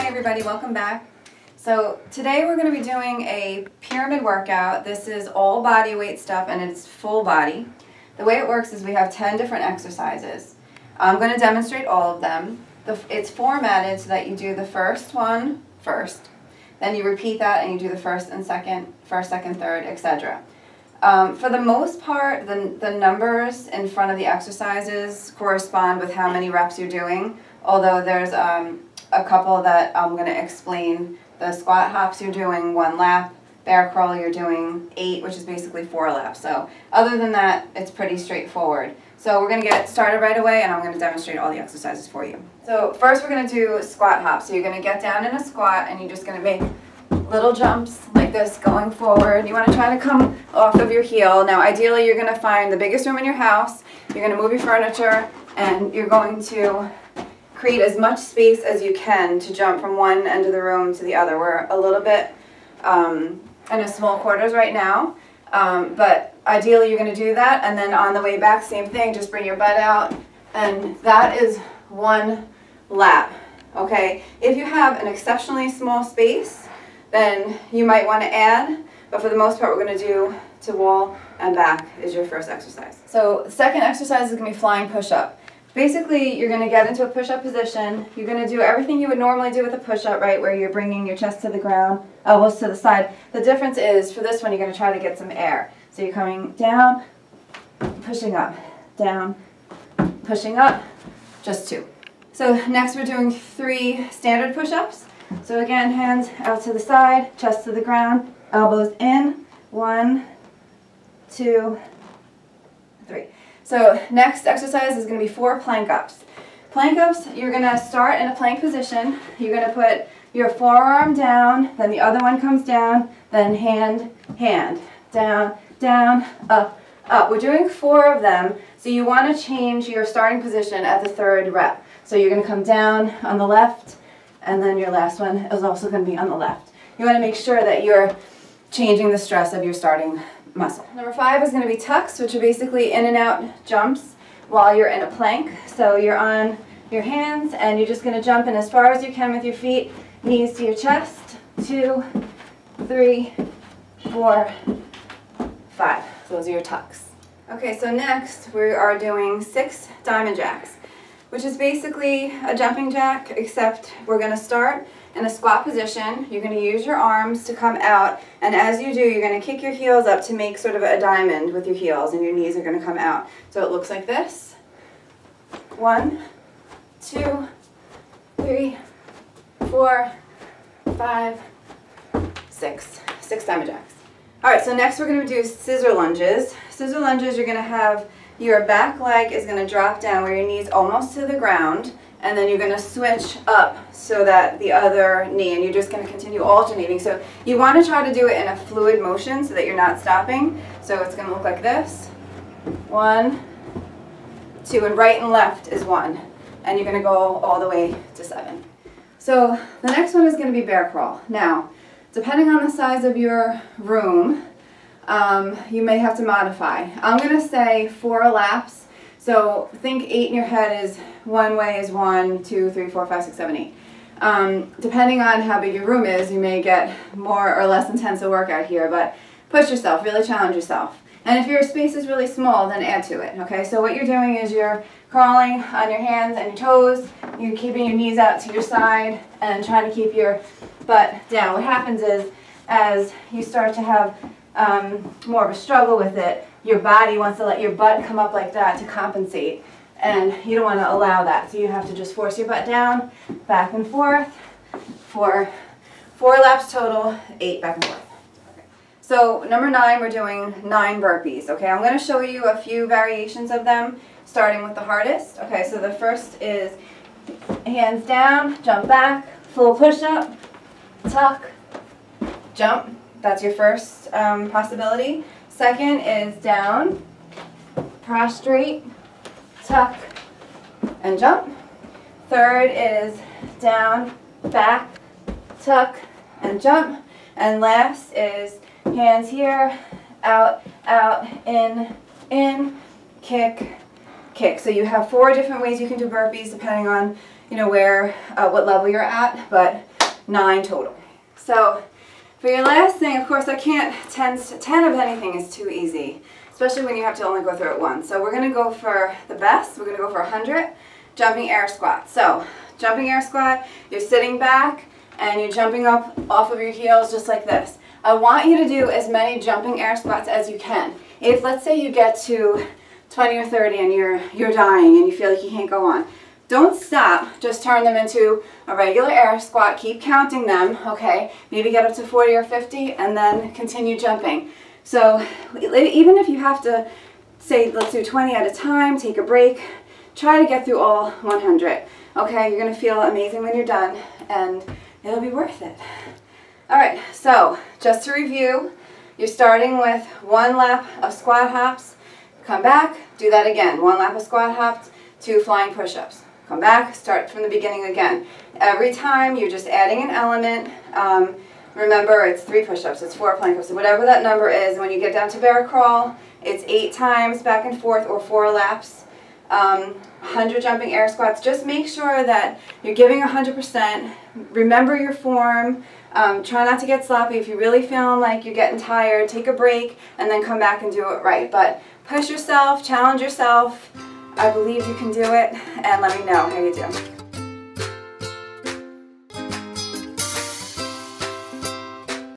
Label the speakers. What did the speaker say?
Speaker 1: everybody, welcome back. So today we're going to be doing a pyramid workout. This is all body weight stuff and it's full body. The way it works is we have 10 different exercises. I'm going to demonstrate all of them. It's formatted so that you do the first one first, then you repeat that and you do the first, second, third, etc. For the most part, the numbers in front of the exercises correspond with how many reps you're doing, although there's a couple that I'm going to explain. The squat hops you're doing 1 lap, bear crawl you're doing 8, which is basically 4 laps. So other than that, it's pretty straightforward. So we're going to get started right away and I'm going to demonstrate all the exercises for you. So first we're going to do squat hops. So you're going to get down in a squat and you're just going to make little jumps like this going forward. You want to try to come off of your heel. Now ideally you're going to find the biggest room in your house. You're going to move your furniture and you're going to create as much space as you can to jump from one end of the room to the other. We're a little bit in a small quarters right now, but ideally you're going to do that, and then on the way back, same thing, just bring your butt out, and that is 1 lap, okay? If you have an exceptionally small space, then you might want to add, but for the most part we're going to do to wall and back is your first exercise. So the second exercise is going to be flying push-up. Basically, you're going to get into a push-up position. You're going to do everything you would normally do with a push-up, right, where you're bringing your chest to the ground, elbows to the side. The difference is, for this one, you're going to try to get some air. So you're coming down, pushing up, down, pushing up, just 2. So next we're doing 3 standard push-ups. So again, hands out to the side, chest to the ground, elbows in, 1, 2, 3. So next exercise is going to be 4 plank ups. Plank ups, you're going to start in a plank position. You're going to put your forearm down, then the other one comes down, then hand, hand, down, down, up, up. We're doing 4 of them, so you want to change your starting position at the 3rd rep. So you're going to come down on the left, and then your last one is also going to be on the left. You want to make sure that you're changing the stress of your starting muscle. Number 5 is going to be tucks, which are basically in and out jumps while you're in a plank. So you're on your hands and you're just going to jump in as far as you can with your feet, knees to your chest. 2, 3, 4, 5. So those are your tucks. Okay, so next we are doing 6 diamond jacks, which is basically a jumping jack, except we're going to start in a squat position. You're going to use your arms to come out, and as you do, you're going to kick your heels up to make sort of a diamond with your heels, and your knees are going to come out. So it looks like this. 1, 2, 3, 4, 5, 6. 6 diamond jacks. Alright, so next we're going to do scissor lunges. Scissor lunges, you're going to have your back leg is going to drop down where your knee's almost to the ground, and then you're going to switch up so that the other knee, and you're just going to continue alternating. So you want to try to do it in a fluid motion so that you're not stopping. So it's going to look like this. 1, 2, and right and left is 1. And you're going to go all the way to 7. So the next one is going to be bear crawl. Now, depending on the size of your room, you may have to modify. I'm going to say 4 laps. So think 8 in your head is one way is 1, 2, 3, 4, 5, 6, 7, 8. Depending on how big your room is, you may get more or less intense a workout here, but push yourself, really challenge yourself. And if your space is really small, then add to it, okay? So what you're doing is you're crawling on your hands and your toes, you're keeping your knees out to your side and trying to keep your butt down. What happens is, as you start to have more of a struggle with it, your body wants to let your butt come up like that to compensate, and you don't want to allow that, so you have to just force your butt down, back and forth, for 4 laps total, 8 back and forth. Okay. So number 9, we're doing 9 burpees. Okay, I'm going to show you a few variations of them, starting with the hardest. Okay, so the first is hands down, jump back, full push-up, tuck, jump. That's your first possibility. Second is down, prostrate, tuck, and jump. Third is down, back, tuck, and jump. And last is hands here, out, out, in, kick, kick. So you have 4 different ways you can do burpees depending on, you know, what level you're at. But 9 total. So for your last thing, of course, 10 of anything is too easy, especially when you have to only go through it once. So we're going to go for the best. We're going to go for 100 jumping air squats. So jumping air squat, you're sitting back and you're jumping up off of your heels just like this. I want you to do as many jumping air squats as you can. If, let's say, you get to 20 or 30 and you're dying and you feel like you can't go on, don't stop. Just turn them into a regular air squat. Keep counting them, okay? Maybe get up to 40 or 50 and then continue jumping. So even if you have to, say, let's do 20 at a time, take a break, try to get through all 100. Okay, you're going to feel amazing when you're done and it'll be worth it. All right, so just to review, you're starting with 1 lap of squat hops, come back, do that again. 1 lap of squat hops, 2 flying push-ups. Come back, start from the beginning again. Every time you're just adding an element. Remember, it's 3 push-ups, it's 4 plank ups, whatever that number is. When you get down to bear crawl, it's 8 times back and forth or 4 laps. 100 jumping air squats. Just make sure that you're giving 100%. Remember your form. Try not to get sloppy. If you're really feeling like you're getting tired, take a break and then come back and do it right. But push yourself, challenge yourself. I believe you can do it, and let me know how you do.